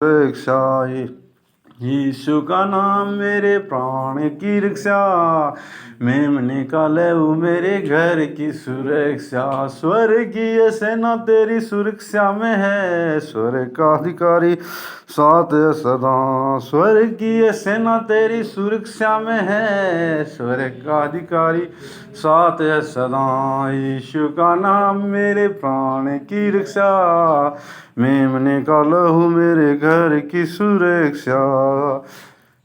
रक्षा यीशु का नाम मेरे प्राण की रक्षा। मैं निकाले वो मेरे घर की सुरक्षा। स्वर्गीय सेना तेरी सुरक्षा में है, स्वर्ग का अधिकारी साथ है सदा। स्वर्गीय सेना तेरी सुरक्षा में है, स्वर्ग का अधिकारी साथ है सदा। यीशु का नाम मेरे प्राण की रक्षा। मैं निकाला हूँ मेरे घर की सुरक्षा।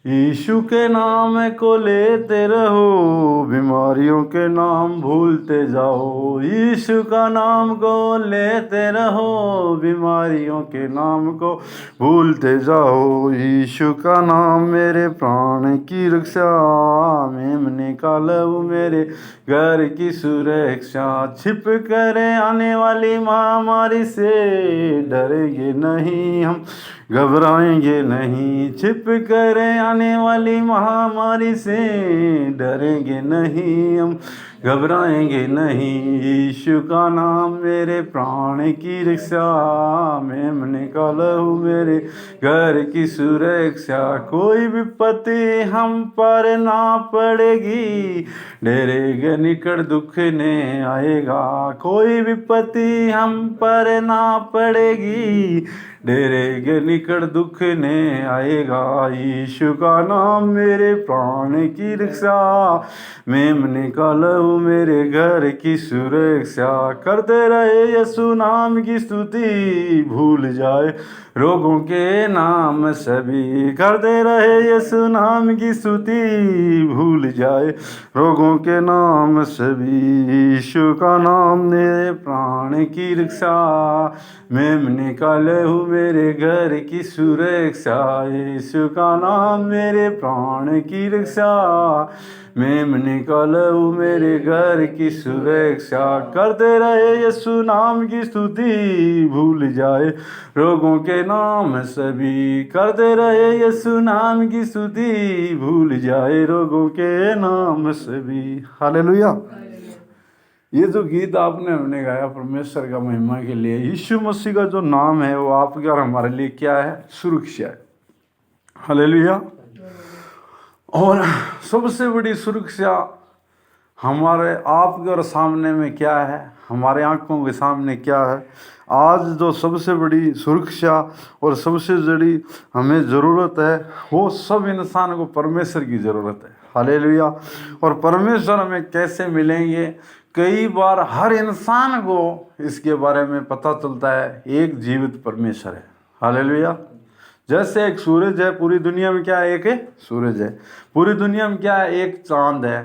यीशु के नाम को लेते रहो, बीमारियों के नाम भूलते जाओ। यीशु का नाम को लेते रहो, बीमारियों के नाम को भूलते जाओ। यीशु का नाम मेरे प्राण की रक्षा। मैं निकाला हूँ मेरे घर की सुरक्षा। छिप कर आने वाली महामारी से डरेंगे नहीं हम, घबराएंगे नहीं। छिप कर आने वाली महामारी से डरेंगे नहीं हम, घबराएंगे नहीं। यीशु का नाम मेरे प्राण की रक्षा। मैं निकाला हूँ मेरे घर की सुरक्षा। कोई विपत्ति हम पर ना पड़ेगी, डरेगा निकट दुख ने आएगा। कोई विपत्ति हम पर ना पड़ेगी, डरेगा निकट दुख ने आएगा। यीशु का नाम मेरे प्राण की रक्षा। मैं निकाला हूँ मेरे घर की सुरक्षा। करते रहे यीशु नाम की स्तुति, भूल जाए रोगों के नाम सभी। करते रहे यीशु नाम की स्तुति, भूल जाए रोगों के नाम सभी। यीशु का नाम मेरे प्राण की रक्षा। मैं निकाले हूँ मेरे घर की सुरक्षा। यीशु का नाम मेरे प्राण की रक्षा। मैं निकाला हूँ मेरे घर की सुरक्षा। करते रहे यीशु नाम की स्तुति, भूल जाए रोगों के नाम सभी। करते रहे यीशु नाम की स्तुति, भूल जाए रोगों के नाम सभी। हालेलुया। ये जो गीत आपने हमने गाया परमेश्वर का महिमा के लिए, यीशु मसीह का जो नाम है वो आपके और हमारे लिए क्या है? सुरक्षा है। हालेलुया। और सबसे बड़ी सुरक्षा हमारे आपके और सामने में क्या है? हमारे आंखों के सामने क्या है? आज जो सबसे बड़ी सुरक्षा और सबसे बड़ी हमें ज़रूरत है, वो सब इंसान को परमेश्वर की ज़रूरत है। हालेलुया। और परमेश्वर हमें कैसे मिलेंगे? कई बार हर इंसान को इसके बारे में पता चलता है, एक जीवित परमेश्वर है। हालेलुया। जैसे एक सूरज है, पूरी दुनिया में क्या है? एक सूरज है। पूरी दुनिया में क्या है? एक चांद है।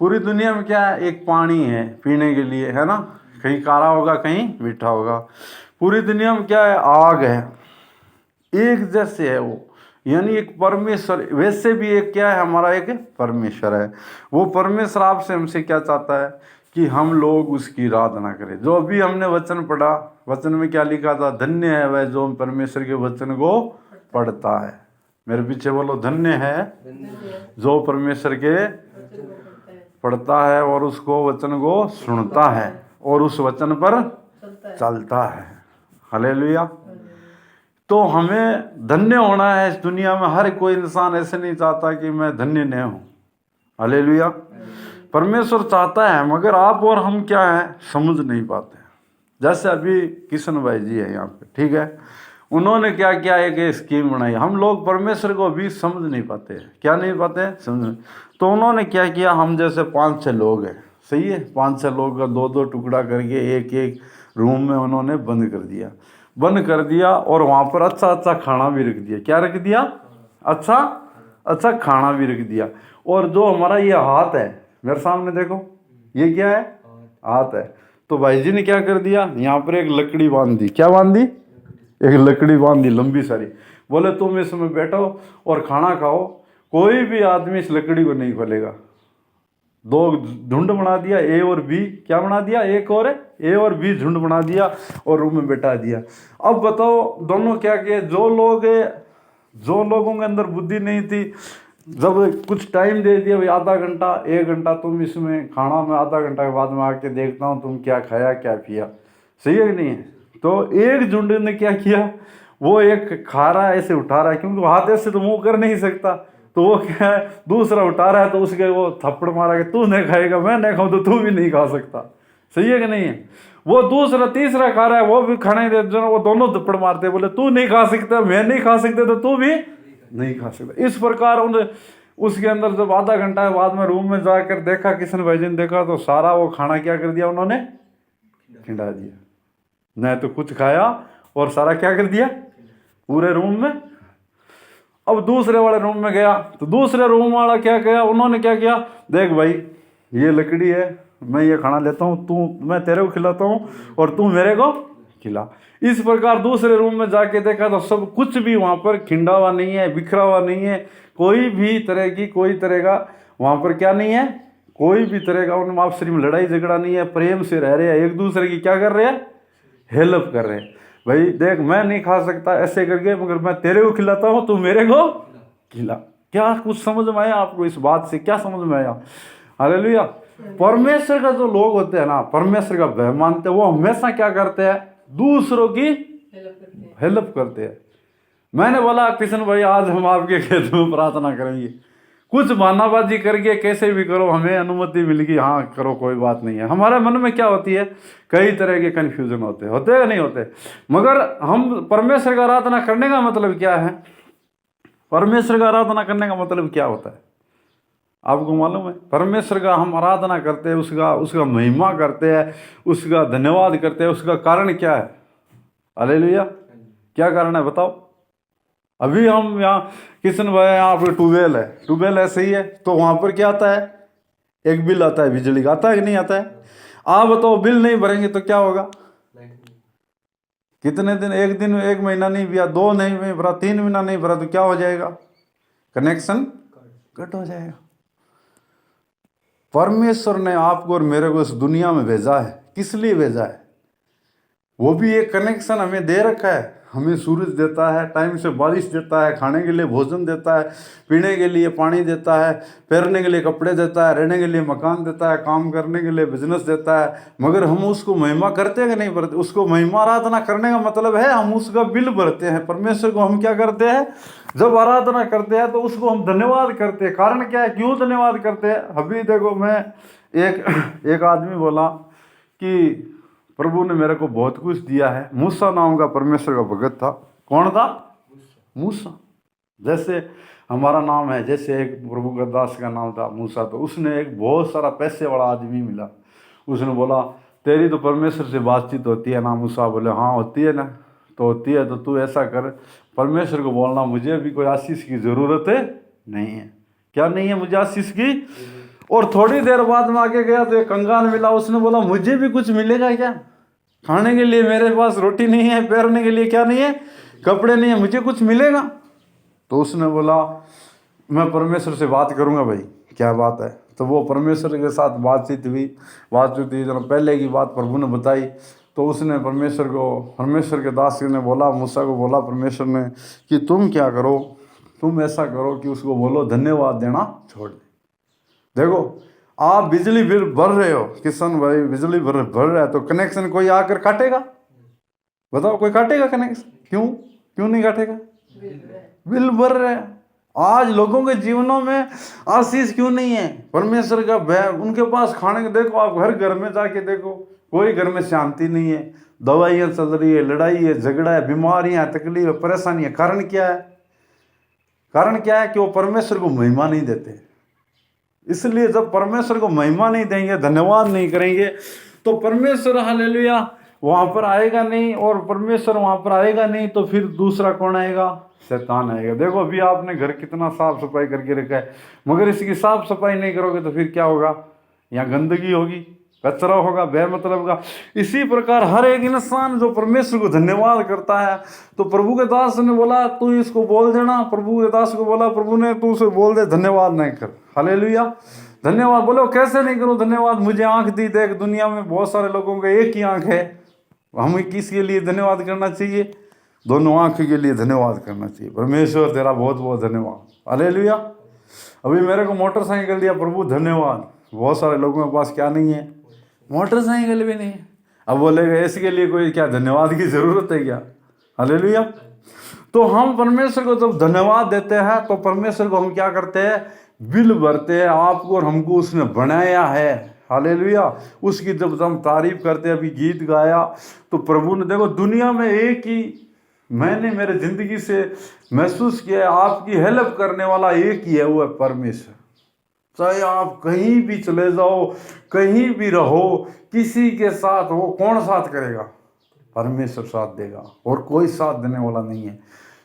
पूरी दुनिया में क्या है? एक पानी है पीने के लिए, है ना? कहीं काला होगा, कहीं मीठा होगा। पूरी दुनिया में क्या है? आग है। एक जैसे है वो, यानी एक परमेश्वर। वैसे भी एक क्या है? हमारा एक परमेश्वर है। वो परमेश्वर आपसे हमसे क्या चाहता है? कि हम लोग उसकी आराधना करें। जो अभी हमने वचन पढ़ा, वचन में क्या लिखा था? धन्य है वह जो परमेश्वर के वचन को पढ़ता है। मेरे पीछे बोलो, धन्य है जो परमेश्वर के पढ़ता है और उसको वचन को सुनता है और उस वचन पर चलता है। हालेलुया। तो हमें धन्य होना है। इस दुनिया में हर कोई इंसान ऐसे नहीं चाहता कि मैं धन्य नहीं हूँ। हालेलुया। परमेश्वर चाहता है, मगर आप और हम क्या है? समझ नहीं पाते। जैसे अभी किशन भाई जी है यहाँ पे, ठीक है, उन्होंने क्या किया? एक स्कीम बनाई। हम लोग परमेश्वर को अभी समझ नहीं पाते। क्या नहीं पाते? समझ। तो उन्होंने क्या किया? हम जैसे 5-6 लोग हैं, सही है, 5-6 लोग का 2-2 टुकड़ा करके एक रूम में उन्होंने बंद कर दिया और वहाँ पर अच्छा अच्छा खाना भी रख दिया। क्या रख दिया? अच्छा अच्छा खाना भी रख दिया। और जो हमारा ये हाथ है, मेरे सामने देखो, ये क्या है? हाथ है। तो भाई जी ने क्या कर दिया? यहाँ पर एक लकड़ी बांध दी। क्या बांध दी? एक लकड़ी बांध दी लंबी सारी। बोले तुम इसमें बैठो और खाना खाओ, कोई भी आदमी इस लकड़ी को नहीं खोलेगा। 2 झुंड बना दिया, ए और बी। क्या बना दिया? एक और ए और बी झुंड बना दिया और रूम में बैठा दिया। अब बताओ दोनों क्या किए? जो लोगों के अंदर बुद्धि नहीं थी, जब कुछ टाइम दे दिया, भाई आधा घंटा 1 घंटा तुम इसमें खाना, मैं आधा घंटा के बाद में आके देखता हूँ तुम क्या खाया क्या पिया, सही है कि नहीं है? तो एक झुंड ने क्या किया? वो एक खा रहा है, ऐसे उठा रहा है, क्योंकि वो हाथ ऐसे तो मुंह कर नहीं सकता, तो वो क्या है, दूसरा उठा रहा है तो उसके वो थप्पड़ मारा कि तू नहीं खाएगा, मैं नहीं खाऊं तो तू भी नहीं खा सकता। सही है कि नहीं है? वो दूसरा तीसरा खा रहा है, वो भी खाने दे, वो दोनों थप्पड़ मारते, बोले तू नहीं खा सकता, मैं नहीं खा सकते तो तू भी नहीं खा सकता। इस प्रकार उन उसके अंदर जब आधा घंटा बाद में रूम में जाकर देखा, किशन भाई जी ने देखा, तो सारा वो खाना क्या कर दिया उन्होंने, खिंडा दिया। नहीं तो कुछ खाया और सारा क्या कर दिया पूरे रूम में। अब दूसरे वाले रूम में गया तो दूसरे रूम वाला क्या किया, उन्होंने क्या किया, देख भाई ये लकड़ी है, मैं ये खाना लेता हूँ, तू मैं तेरे को खिलाता हूँ और तू मेरे को खिला। इस प्रकार दूसरे रूम में जाके देखा तो सब कुछ भी वहाँ पर खिंडा हुआ नहीं है, बिखरा हुआ नहीं है, कोई भी तरह की कोई तरह का वहाँ पर क्या नहीं है, कोई भी तरह का उनमें आपस में लड़ाई झगड़ा नहीं है, प्रेम से रह रहे हैं, एक दूसरे की क्या कर रहे हैं, हेल्प कर रहे हैं। भाई देख मैं नहीं खा सकता ऐसे करके, मगर मैं तेरे को खिलाता हूँ, तू मेरे को खिला। क्या कुछ समझ में आया आपको इस बात से, क्या समझ में आया? हालेलुया। परमेश्वर का जो लोग होते हैं ना, परमेश्वर का भय मानते हैं, वो हमेशा क्या करते हैं, दूसरों की हेल्प करते हैं। मैंने बोला किशन भाई आज हम आपके खेत में प्रार्थना करेंगे, कुछ बहानाबाजी करके कैसे भी करो, हमें अनुमति मिल गई, हाँ करो कोई बात नहीं है। हमारे मन में क्या होती है, कई तरह के कन्फ्यूजन होते या नहीं होते। मगर हम परमेश्वर का आराधना करने का मतलब क्या है, परमेश्वर का आराधना करने का मतलब क्या होता है आपको मालूम है? परमेश्वर का हम आराधना करते हैं, उसका महिमा करते हैं, उसका धन्यवाद करते हैं, उसका कारण क्या है? हालेलुया। क्या कारण है बताओ? अभी हम यहाँ किशन भाई यहाँ पर ट्यूबवेल है, सही है, तो वहाँ पर क्या आता है, एक बिल आता है बिजली का, आता है कि नहीं आता है? आप बताओ बिल नहीं भरेंगे तो क्या होगा? कितने दिन, एक दिन, एक महीना नहीं भरा, 2 नहीं भरा, 3 महीना नहीं भरा तो क्या हो जाएगा, कनेक्शन कट हो जाएगा। परमेश्वर ने आपको और मेरे को इस दुनिया में भेजा है, किस लिए भेजा है? वो भी एक कनेक्शन हमें दे रखा है, हमें सूरज देता है, टाइम से बारिश देता है, खाने के लिए भोजन देता है, पीने के लिए पानी देता है, पहनने के लिए कपड़े देता है, रहने के लिए मकान देता है, काम करने के लिए बिजनेस देता है। मगर हम उसको महिमा करते हैं कि नहीं भरते? उसको महिमा आराधना करने का मतलब है हम उसका बिल भरते हैं। परमेश्वर को हम क्या करते हैं, जब आराधना करते हैं तो उसको हम धन्यवाद करते हैं। कारण क्या है, क्यों धन्यवाद करते हैं? अभी देखो मैं एक आदमी बोला कि प्रभु ने मेरे को बहुत कुछ दिया है। मूसा नाम का परमेश्वर का भगत था। कौन था? मूसा। जैसे हमारा नाम है, जैसे एक प्रभु का दास का नाम था मूसा, तो उसने एक बहुत सारा पैसे वाला आदमी मिला। उसने बोला तेरी तो परमेश्वर से बातचीत होती है ना? मूसा बोले हाँ होती है ना। तो होती है तो तू ऐसा कर, परमेश्वर को बोलना मुझे भी कोई आशीष की ज़रूरत नहीं है। क्या नहीं है मुझे आशीष की? और थोड़ी देर बाद में आगे गया तो एक कंगाल मिला। उसने बोला मुझे भी कुछ मिलेगा क्या? खाने के लिए मेरे पास रोटी नहीं है, पहनने के लिए क्या नहीं है, कपड़े नहीं है, मुझे कुछ मिलेगा? तो उसने बोला मैं परमेश्वर से बात करूंगा। भाई क्या बात है? तो वो परमेश्वर के साथ बातचीत हुई। जब पहले की बात प्रभु ने बताई तो उसने परमेश्वर के दास ने बोला, मूसा को बोला परमेश्वर ने कि तुम क्या करो, तुम ऐसा करो कि उसको बोलो धन्यवाद देना छोड़ दे। देखो आप बिजली बिल भर रहे हो, किशन भाई बिजली भर रहा है, तो कनेक्शन कोई आकर काटेगा? बताओ कोई काटेगा कनेक्शन? क्यों नहीं काटेगा? बिल भर रहे हैं। आज लोगों के जीवनों में आशीष क्यों नहीं है? परमेश्वर का भय, उनके पास खाने के, देखो आप घर में जाके देखो, कोई घर में शांति नहीं है, दवाइयाँ चल रही है, लड़ाई है, झगड़ा है, बीमारियाँ, तकलीफ है, परेशानी है। कारण क्या है? कारण क्या है कि वो परमेश्वर को महिमा नहीं देते। इसलिए जब परमेश्वर को महिमा नहीं देंगे, धन्यवाद नहीं करेंगे, तो परमेश्वर हालेलुया वहाँ पर आएगा नहीं। और परमेश्वर वहाँ पर आएगा नहीं तो फिर दूसरा कौन आएगा? शैतान आएगा। देखो अभी आपने घर कितना साफ सफाई करके रखा है, मगर इसकी साफ सफाई नहीं करोगे तो फिर क्या होगा? यहाँ गंदगी होगी, कचरा होगा, बेमतलब का। इसी प्रकार हर एक इंसान जो परमेश्वर को धन्यवाद करता है, तो प्रभु के दास ने बोला तू इसको बोल देना। प्रभु के दास को बोला, प्रभु ने तू उसे बोल दे धन्यवाद नहीं कर। हालेलुया। धन्यवाद बोलो। कैसे नहीं करूं धन्यवाद? मुझे आंख दी। देख दुनिया में बहुत सारे लोगों को एक ही आंख है, हमें किसके लिए धन्यवाद करना चाहिए? दोनों आंख के लिए धन्यवाद करना चाहिए। परमेश्वर तेरा बहुत बहुत धन्यवाद। हालेलुया। अभी मेरे को मोटरसाइकिल दिया, प्रभु धन्यवाद। बहुत सारे लोगों के पास क्या नहीं है? मोटरसाइकिल भी नहीं है। अब बोलेगा इसके लिए कोई क्या धन्यवाद की जरूरत है क्या? हालेलुया। तो हम परमेश्वर को जब धन्यवाद देते हैं तो परमेश्वर को हम क्या करते हैं, बिल भरते हैं। आपको और हमको उसने बनाया है, हालेलुया। उसकी जब हम तारीफ करते हैं, अभी गीत गाया, तो प्रभु ने देखो दुनिया में एक ही मैंने मेरे जिंदगी से महसूस किया है, आपकी हेल्प करने वाला एक ही है, वो है परमेश्वर। चाहे आप कहीं भी चले जाओ, कहीं भी रहो, किसी के साथ हो, कौन साथ करेगा? परमेश्वर साथ देगा, और कोई साथ देने वाला नहीं है।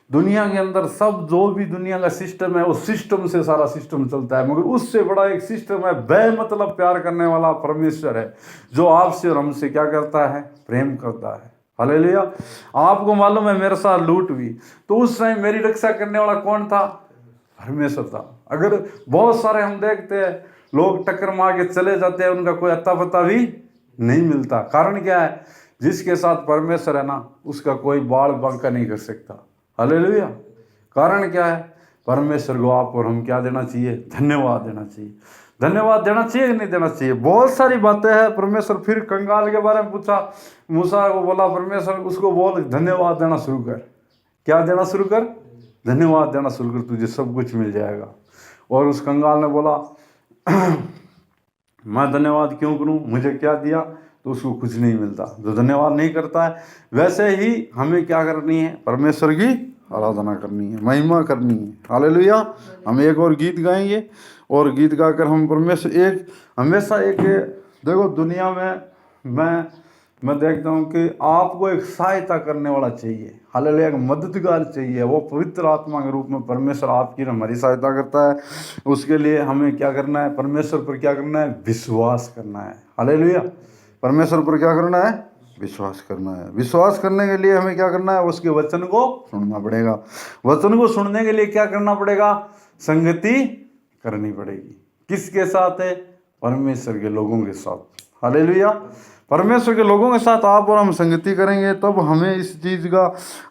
दुनिया के अंदर सब जो भी दुनिया का सिस्टम है, वो सिस्टम से सारा सिस्टम चलता है, मगर उससे बड़ा एक सिस्टम है, बेमतलब प्यार करने वाला परमेश्वर है, जो आपसे और हमसे क्या करता है, प्रेम करता है। हालेलुया। आपको मालूम है मेरे साथ लूट हुई, तो उस टाइम मेरी रक्षा करने वाला कौन था? परमेश्वर था। अगर बहुत सारे हम देखते हैं लोग टक्कर मार के चले जाते हैं, उनका कोई अता पता भी नहीं मिलता। कारण क्या है? जिसके साथ परमेश्वर है ना, उसका कोई बाल बांका नहीं कर सकता। हालेलुया। कारण क्या है? परमेश्वर को आप और हम क्या देना चाहिए? धन्यवाद देना चाहिए। धन्यवाद देना चाहिए कि नहीं देना चाहिए? बहुत सारी बातें हैं। परमेश्वर फिर कंगाल के बारे में पूछा, मूसा को बोला परमेश्वर, उसको बोल धन्यवाद देना शुरू कर। क्या देना शुरू कर? धन्यवाद देना शुरू कर, तुझे सब कुछ मिल जाएगा। और उस कंगाल ने बोला मैं धन्यवाद क्यों करूं, मुझे क्या दिया? तो उसको कुछ नहीं मिलता। जो धन्यवाद नहीं करता है, वैसे ही हमें क्या करनी है? परमेश्वर की आराधना करनी है, महिमा करनी है। हालेलुया। हम एक और गीत गाएंगे, और गीत गाकर हम परमेश्वर एक हमेशा एक देखो दुनिया में मैं देखता हूँ कि आपको एक सहायता करने वाला चाहिए। हालेलुया। एक मददगार चाहिए, वो पवित्र आत्मा के रूप में परमेश्वर आपकी हमारी सहायता करता है। उसके लिए हमें क्या करना है? परमेश्वर पर क्या करना है? विश्वास करना है। हालेलुया। परमेश्वर पर क्या करना है? विश्वास करना है। विश्वास करने के लिए हमें क्या करना है? उसके वचन को सुनना पड़ेगा। वचन को सुनने के लिए क्या करना पड़ेगा? संगति करनी पड़ेगी। किसके साथ है? परमेश्वर के लोगों के साथ। हालेलुया। परमेश्वर के लोगों के साथ आप और हम संगति करेंगे, तब हमें इस चीज़ का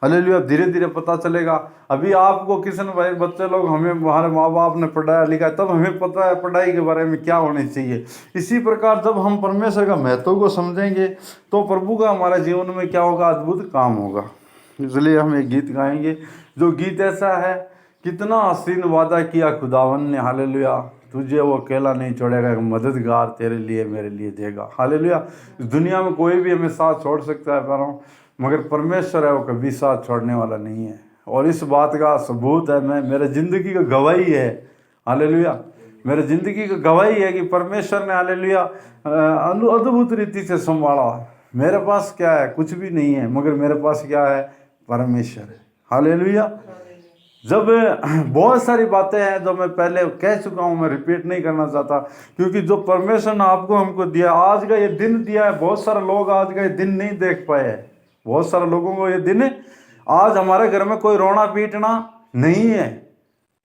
हालेलुया धीरे धीरे पता चलेगा। अभी आपको किसी ने भाई बच्चे लोग, हमें हमारे माँ बाप ने पढ़ाया लिखा, तब हमें पता है पढ़ाई के बारे में क्या होनी चाहिए। इसी प्रकार जब हम परमेश्वर का महत्व को समझेंगे, तो प्रभु का हमारे जीवन में क्या होगा? अद्भुत काम होगा। इसलिए हम एक गीत गाएंगे, जो गीत ऐसा है, कितना हसीन वादा किया खुदावन ने, हालेलुया, तुझे वो अकेला नहीं छोड़ेगा, एक मददगार तेरे लिए मेरे लिए देगा। हालेलुया। इस दुनिया में कोई भी हमें साथ छोड़ सकता है पर मगर परमेश्वर है, वो कभी साथ छोड़ने वाला नहीं है। और इस बात का सबूत है, मैं मेरे ज़िंदगी का गवाही है। हालेलुया। मेरे ज़िंदगी का गवाही है कि परमेश्वर ने हालेलुया अद्भुत रीति से संभाला। मेरे पास क्या है? कुछ भी नहीं है, मगर मेरे पास क्या है? परमेश्वर है। हालेलुया। जब बहुत सारी बातें हैं जो मैं पहले कह चुका हूँ, मैं रिपीट नहीं करना चाहता, क्योंकि जो परमेश्वर ने आपको हमको दिया, आज का ये दिन दिया है, बहुत सारे लोग आज का ये दिन नहीं देख पाए हैं। बहुत सारे लोगों को ये दिन, आज हमारे घर में कोई रोना पीटना नहीं है,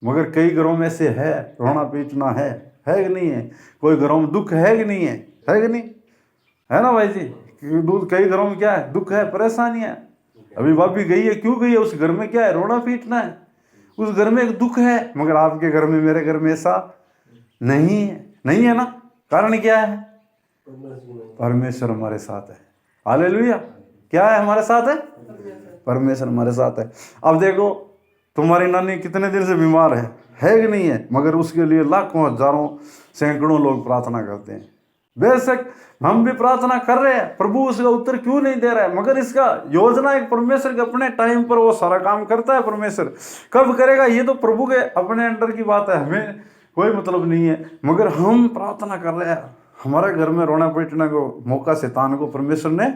मगर कई घरों में से है, रोना पीटना है कि नहीं है? कोई घरों में दुख है कि नहीं है? है कि नहीं? है ना भाई जी? कई घरों में क्या है? दुख है, परेशानी है। अभी भाभी गई है, क्यों गई है? उस घर में क्या है? रोना पीटना है। उस घर में एक दुख है, मगर आपके घर में, मेरे घर में ऐसा नहीं है। नहीं है ना? कारण क्या है? परमेश्वर हमारे साथ है। हालेलुया। क्या है? हमारे साथ है। परमेश्वर हमारे साथ है। अब देखो, तुम्हारी नानी कितने दिन से बीमार है कि नहीं है? मगर उसके लिए लाखों हजारों सैकड़ों लोग प्रार्थना करते हैं। बेशक हम भी प्रार्थना कर रहे हैं, प्रभु उसका उत्तर क्यों नहीं दे रहा है? मगर इसका योजना एक परमेश्वर के अपने टाइम पर वो सारा काम करता है। परमेश्वर कब करेगा, ये तो प्रभु के अपने अंडर की बात है, हमें कोई मतलब नहीं है। मगर हम प्रार्थना कर रहे हैं। हमारे घर में रोना पीटने को मौका शैतान को परमेश्वर ने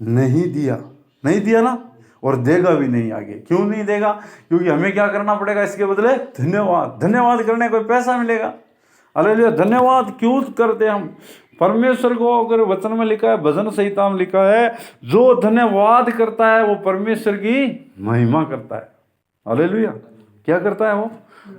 नहीं दिया ना, और देगा भी नहीं आगे। क्यों नहीं देगा? क्योंकि हमें क्या करना पड़ेगा इसके बदले? धन्यवाद करने कोई पैसा मिलेगा? हालेलुया। धन्यवाद क्यों करते हम? परमेश्वर को अगर वचन में लिखा है, भजन संहिता में लिखा है, जो धन्यवाद करता है वो परमेश्वर की महिमा करता है। हालेलुया। क्या करता है वो?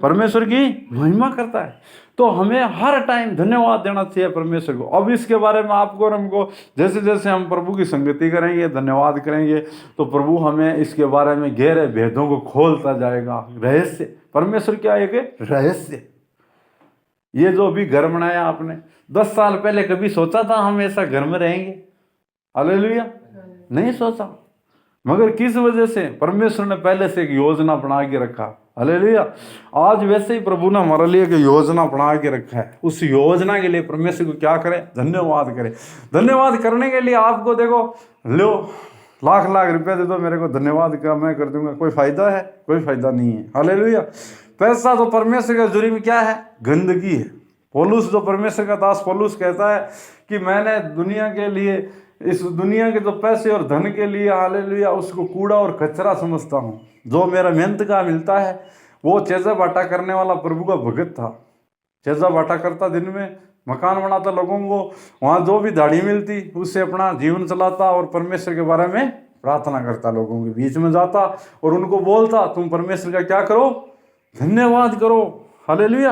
परमेश्वर की महिमा करता है। तो हमें हर टाइम धन्यवाद देना चाहिए परमेश्वर को। अब इसके बारे में आपको और हमको, जैसे जैसे हम प्रभु की संगति करेंगे, धन्यवाद करेंगे, तो प्रभु हमें इसके बारे में गहरे भेदों को खोलता जाएगा। रहस्य, परमेश्वर क्या है? एक रहस्य। ये जो अभी घर बनाया आपने, 10 साल पहले कभी सोचा था हम ऐसा घर में रहेंगे? हालेलुया। नहीं सोचा। मगर किस वजह से? परमेश्वर ने पहले से एक योजना बना के रखा। हालेलुया। आज वैसे ही प्रभु ने हमारे लिए एक योजना बना के रखा है। उस योजना के लिए परमेश्वर को क्या करें? धन्यवाद करें। धन्यवाद करने के लिए आपको देखो, लो लाख लाख रुपया दे दो मेरे को, धन्यवाद का मैं कर दूंगा, कोई फायदा है? कोई फायदा नहीं है। हालेलुया। पैसा तो परमेश्वर के जुर्म में क्या है? गंदगी है। पौलुस, जो परमेश्वर का दास पौलुस कहता है कि मैंने दुनिया के लिए, इस दुनिया के जो पैसे और धन के लिए, हालेलुया, उसको कूड़ा और कचरा समझता हूँ। जो मेरा मेहनत का मिलता है, वो चेजा बाटा करने वाला प्रभु का भगत था। चेजा बाटा करता, दिन में मकान बनाता लोगों को, वहाँ जो भी दाढ़ी मिलती उससे अपना जीवन चलाता और परमेश्वर के बारे में प्रार्थना करता, लोगों के बीच में जाता और उनको बोलता, तुम परमेश्वर का क्या करो? धन्यवाद करो। हालेलुया।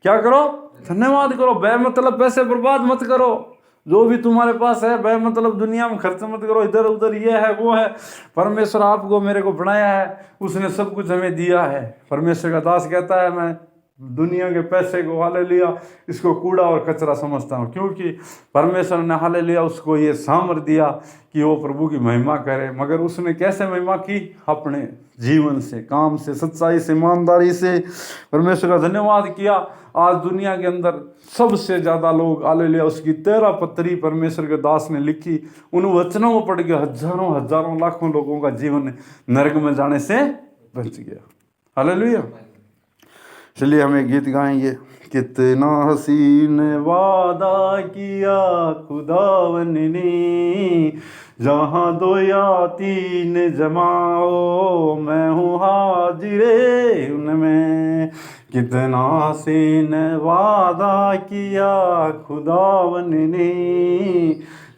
क्या करो? धन्यवाद करो। बेमतलब पैसे बर्बाद मत करो। जो भी तुम्हारे पास है बेमतलब दुनिया में खर्च मत करो, इधर उधर ये है वो है। परमेश्वर आपको मेरे को बनाया है, उसने सब कुछ हमें दिया है। परमेश्वर का दास कहता है, मैं दुनिया के पैसे को, हालेलुया, इसको कूड़ा और कचरा समझता हूँ, क्योंकि परमेश्वर ने, हालेलुया, उसको ये सामर्थ्य दिया कि वो प्रभु की महिमा करे। मगर उसने कैसे महिमा की? अपने जीवन से, काम से, सच्चाई से, ईमानदारी से परमेश्वर का धन्यवाद किया। आज दुनिया के अंदर सबसे ज़्यादा लोग, हालेलुया, उसकी 13 पत्री परमेश्वर के दास ने लिखी। उन वचनों को पढ़ के हजारों हजारों लाखों लोगों का जीवन नरक में जाने से बच गया। हालेलुया। चलिए हम एक गीत गाएंगे। कितना हसीन वादा किया खुदावन ने, जहाँ 2 या 3 जमाओ मैं हूँ हाजिरे उनमें। कितना हसीन वादा किया खुदावन ने,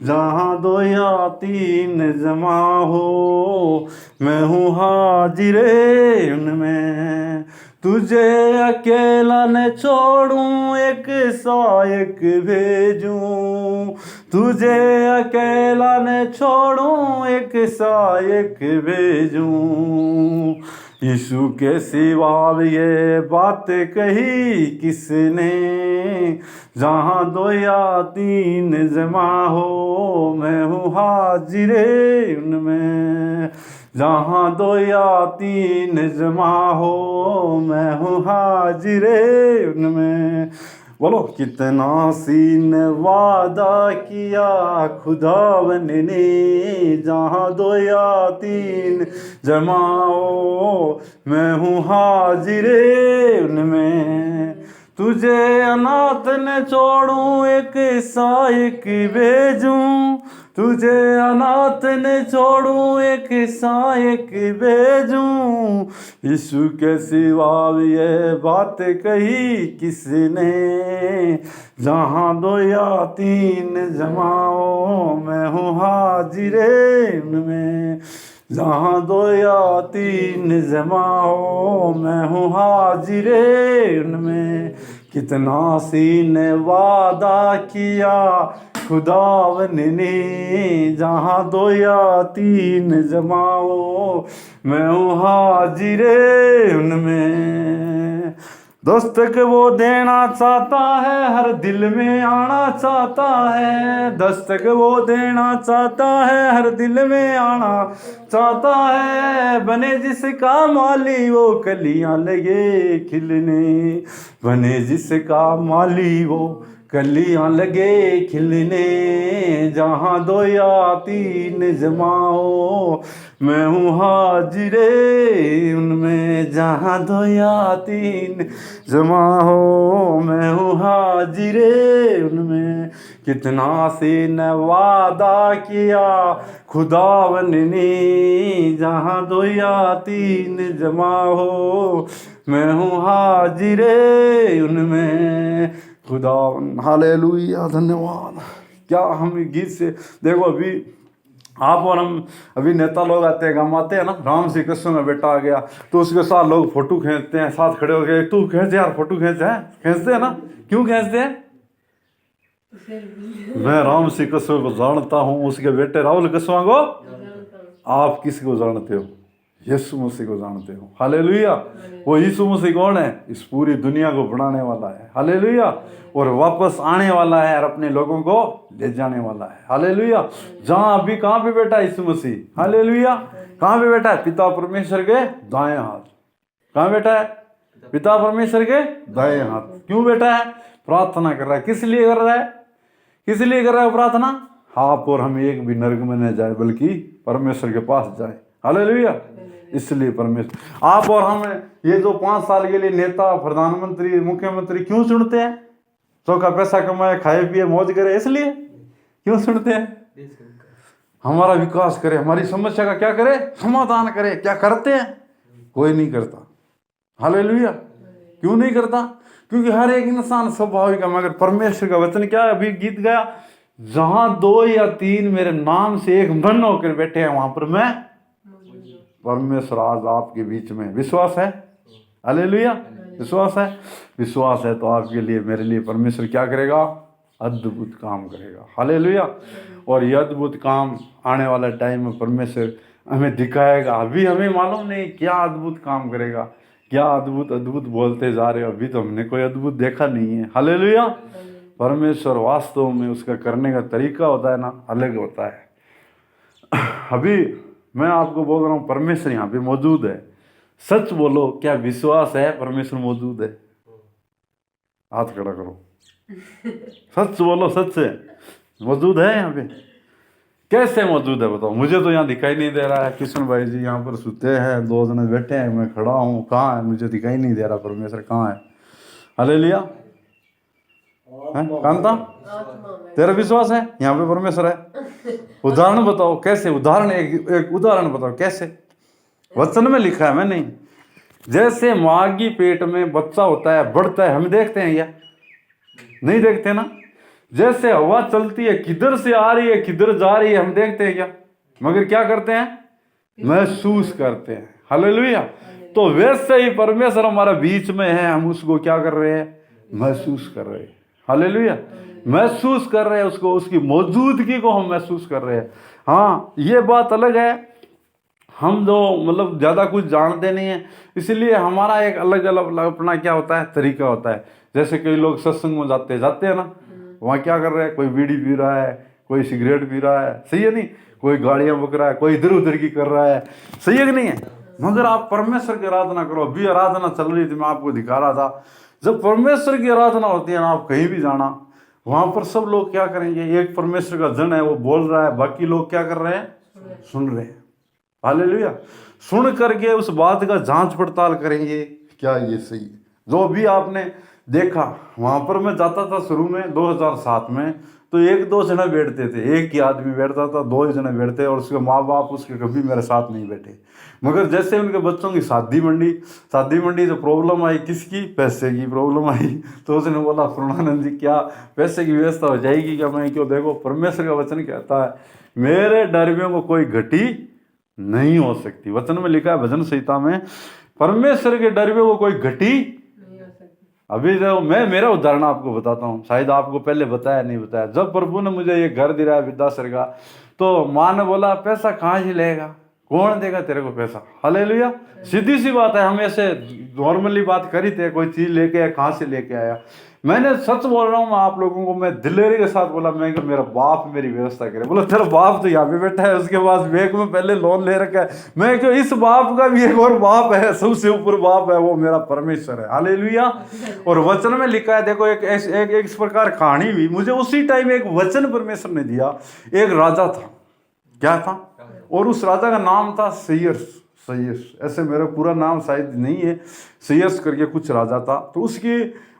जहाँ 2 या 3 जमा हो मैं हूँ हाजिरे उनमें। तुझे अकेला न छोड़ूं, एक सहायक भेजूं। तुझे अकेला न छोड़ूं, एक सहायक भेजूं। यीशु के सिवा ये बात कही किसने, जहाँ 2 या 3 जमा हो मैं हूँ हाजिरे उनमें। जहाँ 2 या 3 जमा हो मैं हूँ हाजिरे उनमें। बोलो, कितना सीन वादा किया खुदावन ने, जहाँ 2 या 3 जमाओ मैं हूँ हाजिरे उनमें। तुझे अनाथ न छोड़ूं, एक सहायक भेजूं। तुझे अनाथ न छोड़ूं, एक सहायक भेजूं। यीशु के सिवा ये बात कही किसने, जहाँ 2 या 3 जमाओ मैं हूँ हाजिरे उनमें। जहाँ 2 या 3 जमा हो मैं हूँ हाजिरे उनमें। कितना सीन वादा किया खुदावन ने, जहाँ 2 या 3 जमा हो मैं हूँ हाजिरे उनमें। दस्तक वो देना चाहता है, हर दिल में आना चाहता है। दस्तक वो देना चाहता है, हर दिल में आना चाहता है। बने जिसका माली वो कलियां लगे खिलने। बने जिसका माली वो कलियां लगे खिलने। जहाँ 2 या 3 जमा हो मैं हूँ हाजिरे उनमें। जहाँ 2 या 3 जमा हो मैं हूँ हाजिरे उनमें। कितना सीन वादा किया खुदावन ने, जहाँ 2 या 3 जमा हो मैं हूँ हाजिरे उनमें। खुदावन, हालेलुया, धन्यवाद। क्या हम गीत से देखो, अभी आप और हम, अभी नेता लोग आते हैं, गाँव आते हैं ना, राम श्री कृष्ण का बेटा आ गया तो उसके साथ लोग फोटो खींचते हैं, साथ खड़े हो गए, तू खींच यार फोटो खींच, है खींचते हैं ना। क्यों खींचते हैं? मैं राम श्री कृष्ण को जानता हूँ, उसके बेटे राहुल कृष्ण को। आप किसको जानते हो? यीशु मसीह को जानते हो। हालेलुया। वो यीशु मसीह कौन है? इस पूरी दुनिया को बनाने वाला है। हालेलुया। और वापस आने वाला है और अपने लोगों को ले जाने वाला है। हालेलुया। जहां अभी कहां पे बैठा है यीशु मसीह? हालेलुया। कहां पे बैठा है? पिता परमेश्वर के दाएं हाथ। कहां बैठा है? पिता परमेश्वर के दाएं हाथ। क्यों बैठा है? प्रार्थना कर रहा है। किस लिए कर रहा है? किस लिए कर रहा है प्रार्थना? आप और हम एक भी नरक में न जाए बल्कि परमेश्वर के पास जाए। हालेलुया। इसलिए परमेश्वर आप और हम ये जो 5 साल के लिए नेता, प्रधानमंत्री, मुख्यमंत्री क्यों चुनते हैं? चौका पैसा कमाए, खाए पिए, मौज करे, इसलिए क्यों चुनते हैं? हमारा विकास करे, हमारी समस्या का क्या करे? समाधान करे। क्या करते हैं? कोई नहीं करता। हालेलुया। क्यों नहीं करता? क्योंकि हर एक इंसान स्वाभाविक है, मगर परमेश्वर का वचन क्या है? अभी गीत गया, जहां 2 या 3 मेरे नाम से एक मन होकर बैठे हैं वहां पर मैं परमेश्वर आज आपके बीच में। विश्वास है? हालेलुया। विश्वास है? विश्वास है तो आपके लिए, मेरे लिए परमेश्वर क्या करेगा? अद्भुत काम करेगा। हालेलुया। और ये अद्भुत काम आने वाला टाइम में परमेश्वर हमें दिखाएगा। अभी हमें मालूम नहीं क्या अद्भुत काम करेगा, क्या अद्भुत अद्भुत बोलते जा रहे हो, अभी तो हमने कोई अद्भुत देखा नहीं है। हालेलुया। परमेश्वर वास्तव में उसका करने का तरीका होता है ना, अलग होता है। अभी मैं आपको बोल रहा हूँ परमेश्वर यहाँ पे मौजूद है। सच बोलो, क्या विश्वास है परमेश्वर मौजूद है? हाथ खड़ा करो। सच बोलो, सच है मौजूद है यहाँ पे? कैसे मौजूद है बताओ? मुझे तो यहाँ दिखाई नहीं दे रहा है। किशन भाई जी यहाँ पर सुते हैं, 2 जने बैठे हैं, मैं खड़ा हूँ। कहाँ है? मुझे दिखाई नहीं दे रहा परमेश्वर कहाँ है। हालेलुया। कांता, तेरा विश्वास है यहाँ पे परमेश्वर है? उदाहरण बताओ कैसे? उदाहरण एक उदाहरण बताओ कैसे? वचन में लिखा है, मैं नहीं। जैसे माँ की पेट में बच्चा होता है, बढ़ता है, हम देखते हैं या नहीं देखते ना? जैसे हवा चलती है, किधर से आ रही है किधर जा रही है, हम देखते हैं क्या? मगर क्या करते हैं? महसूस करते हैं। हालेलुया। तो वैसे ही परमेश्वर हमारा बीच में है, हम उसको क्या कर रहे हैं? महसूस कर रहे हैं। हालेलुया। महसूस कर रहे हैं उसको, उसकी मौजूदगी को हम महसूस कर रहे हैं। हाँ, ये बात अलग है, हम जो मतलब ज़्यादा कुछ जानते नहीं है, इसलिए हमारा एक अलग अलग अपना क्या होता है? तरीका होता है। जैसे कई लोग सत्संग में जाते हैं ना, वहाँ क्या कर रहे हैं? कोई बीड़ी पी रहा है, कोई सिगरेट पी रहा है, सही है नहीं? कोई गाड़ियाँ बुक रहा है, कोई इधर उधर की कर रहा है, सही है कि नहीं है? मगर आप परमेश्वर की आराधना करो। अभी आराधना चल रही थी, मैं आपको दिखा रहा था। जब परमेश्वर की आराधना होती है ना, आप कहीं भी जाना, वहाँ पर सब लोग क्या करेंगे? एक परमेश्वर का जन है, वो बोल रहा है, बाकी लोग क्या कर रहे हैं? सुन रहे हैं। हालेलुया। सुन करके उस बात का जांच पड़ताल करेंगे, क्या ये सही है? जो भी आपने देखा, वहाँ पर मैं जाता था शुरू में 2007 में, तो 1-2 जने बैठते थे, एक ही आदमी बैठता था, 2 ही जने बैठते, और उसके माँ बाप उसके कभी मेरे साथ नहीं बैठे। मगर जैसे उनके बच्चों की शादी मंडी जो प्रॉब्लम आई, किसकी? पैसे की प्रॉब्लम आई, तो उसने बोला, पूर्णानंद जी क्या पैसे की व्यवस्था हो जाएगी क्या? मैं क्यों? देखो परमेश्वर का वचन कहता है, मेरे डरबियों को कोई घटी नहीं हो सकती। वचन में लिखा है, भजन संहिता में, परमेश्वर के डरबियों को कोई घटी। अभी जो मैं मेरा उदाहरण आपको बताता हूँ, शायद आपको पहले बताया नहीं बताया। जब प्रभु ने मुझे ये घर दिलाया विद्यासर का, तो माँ ने बोला, पैसा कहाँ से लेगा? कौन देगा तेरे को पैसा? हालेलुया। सीधी सी बात है, हम ऐसे नॉर्मली बात करी थे, कोई चीज लेके आया, कहाँ से लेके आया? मैंने सच बोल रहा हूँ मैं आप लोगों को, मैं दिलेरी के साथ बोला, मैं कि मेरा बाप मेरी व्यवस्था करे। बोला, तेरा बाप तो यहाँ पे बैठा है, उसके पास बैंक में पहले लोन ले रखा है। मैं क्यों? इस बाप का भी एक और बाप है, सबसे ऊपर बाप है, वो मेरा परमेश्वर है। हालेलुया। और वचन में लिखा है, देखो एक इस प्रकार कहानी हुई, मुझे उसी टाइम एक वचन परमेश्वर ने दिया। एक राजा था, क्या था? और उस राजा का नाम था सैयर्स। ऐसे मेरा पूरा नाम शायद नहीं है, सैयर्स करके कुछ राजा था। तो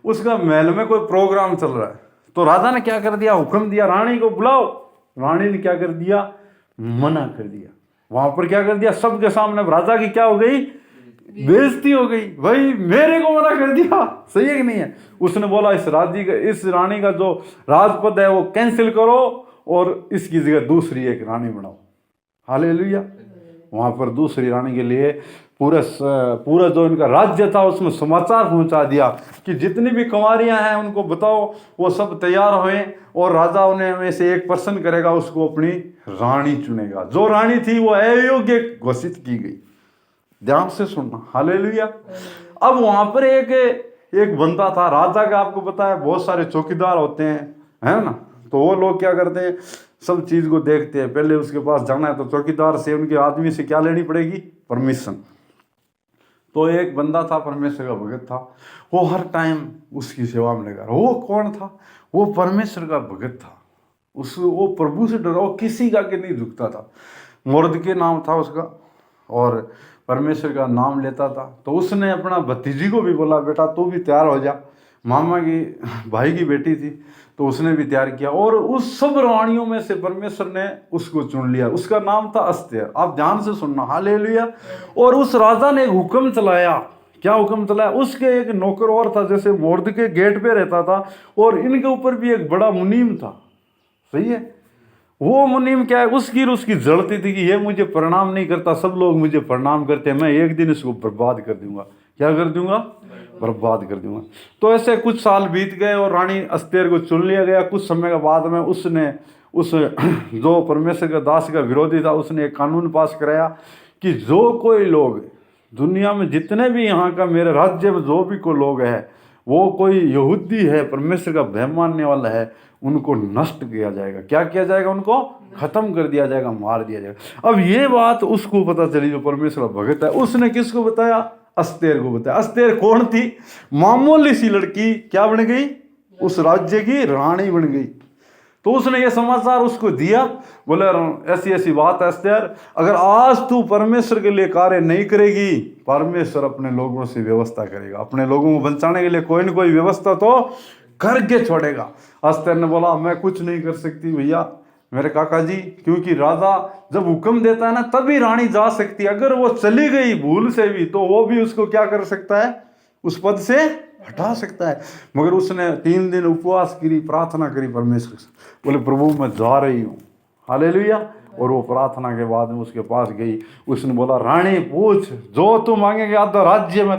उसका महल में कोई प्रोग्राम चल रहा है, तो राजा ने क्या कर दिया? हुक्म दिया, रानी को बुलाओ। रानी ने क्या कर दिया? मना कर दिया। वहां पर क्या कर दिया? सबके सामने राजा की क्या हो गई? बेइज्जती हो गई। भाई मेरे को मना कर दिया, सही है कि नहीं है? उसने बोला, इस रानी का जो राजपद है वो कैंसिल करो और इसकी जगह दूसरी एक रानी बनाओ। हालेलुया। वहां पर दूसरी रानी के लिए पूरा जो इनका राज्य था उसमें समाचार पहुंचा दिया कि जितनी भी कुंवारियां हैं उनको बताओ, वो सब तैयार हुए, और राजा उन्हें में से एक पसंद करेगा, उसको अपनी रानी चुनेगा। जो रानी थी वो अयोग्य घोषित की गई। ध्यान से सुनना, हालेलुया। अब वहां पर एक बंदा था राजा का, आपको पता है बहुत सारे चौकीदार होते हैं, है ना। तो वो लोग क्या करते हैं, सब चीज को देखते हैं। पहले उसके पास जाना है तो चौकीदार से, उनके आदमी से क्या लेनी पड़ेगी, परमिशन। तो एक बंदा था, परमेश्वर का भगत था, वो हर टाइम उसकी सेवा में लगा। वो कौन था, वो परमेश्वर का भगत था। वो प्रभु से डरा, वो किसी का के नहीं झुकता था। मुर्दके नाम था उसका, और परमेश्वर का नाम लेता था। तो उसने अपना भतीजी को भी बोला, बेटा तू भी तैयार हो जा। मामा की भाई की बेटी थी, तो उसने भी तैयार किया, और उस सब रानियों में से परमेश्वर ने उसको चुन लिया। उसका नाम था अस्तेर। आप ध्यान से सुनना, हालेलुया। और उस राजा ने एक हुक्म चलाया। क्या हुक्म चलाया, उसके एक नौकर और था, जैसे मुर्दके गेट पे रहता था, और इनके ऊपर भी एक बड़ा मुनीम था, सही है। वो मुनीम क्या है, उसकी जड़ती थी कि ये मुझे प्रणाम नहीं करता, सब लोग मुझे प्रणाम करते हैं, मैं एक दिन इसको बर्बाद कर दूंगा। क्या कर दूंगा, बर्बाद कर दूंगा। तो ऐसे कुछ साल बीत गए और रानी अस्तेर को चुन लिया गया। कुछ समय के बाद में उसने उस जो परमेश्वर का दास का विरोधी था, उसने एक कानून पास कराया कि जो कोई लोग दुनिया में जितने भी यहाँ का, मेरे राज्य में जो भी कोई लोग हैं, वो कोई यहूदी है, परमेश्वर का भय मानने वाला है, उनको नष्ट किया जाएगा। क्या किया जाएगा, उनको खत्म कर दिया जाएगा, मार दिया जाएगा। अब ये बात उसको पता चली, जो परमेश्वर का भगत है। उसने किसको बताया, अस्तेर को बताया। अस्तेर कौन थी, मामूली सी लड़की, क्या बन गई, उस राज्य की रानी बन गई। तो उसने ये समाचार उसको दिया, बोले ऐसी ऐसी बात है अस्तेर, अगर आज तू परमेश्वर के लिए कार्य नहीं करेगी, परमेश्वर अपने लोगों से व्यवस्था करेगा, अपने लोगों को बचाने के लिए कोई ना कोई व्यवस्था तो करके छोड़ेगा। अस्तेर ने बोला मैं कुछ नहीं कर सकती भैया, मेरे काका जी, क्योंकि राजा जब हुक्म देता है ना तभी रानी जा सकती है। अगर वो चली गई भूल से भी, तो वो भी उसको क्या कर सकता है, उस पद से हटा सकता है। मगर उसने 3 दिन उपवास करी, प्रार्थना करी परमेश्वर से, बोले प्रभु मैं जा रही हूँ, हालेलुया। और वो प्रार्थना के बाद में उसके पास गई, उसने बोला रानी पूछ, जो तू मांगेगी आधा राज्य में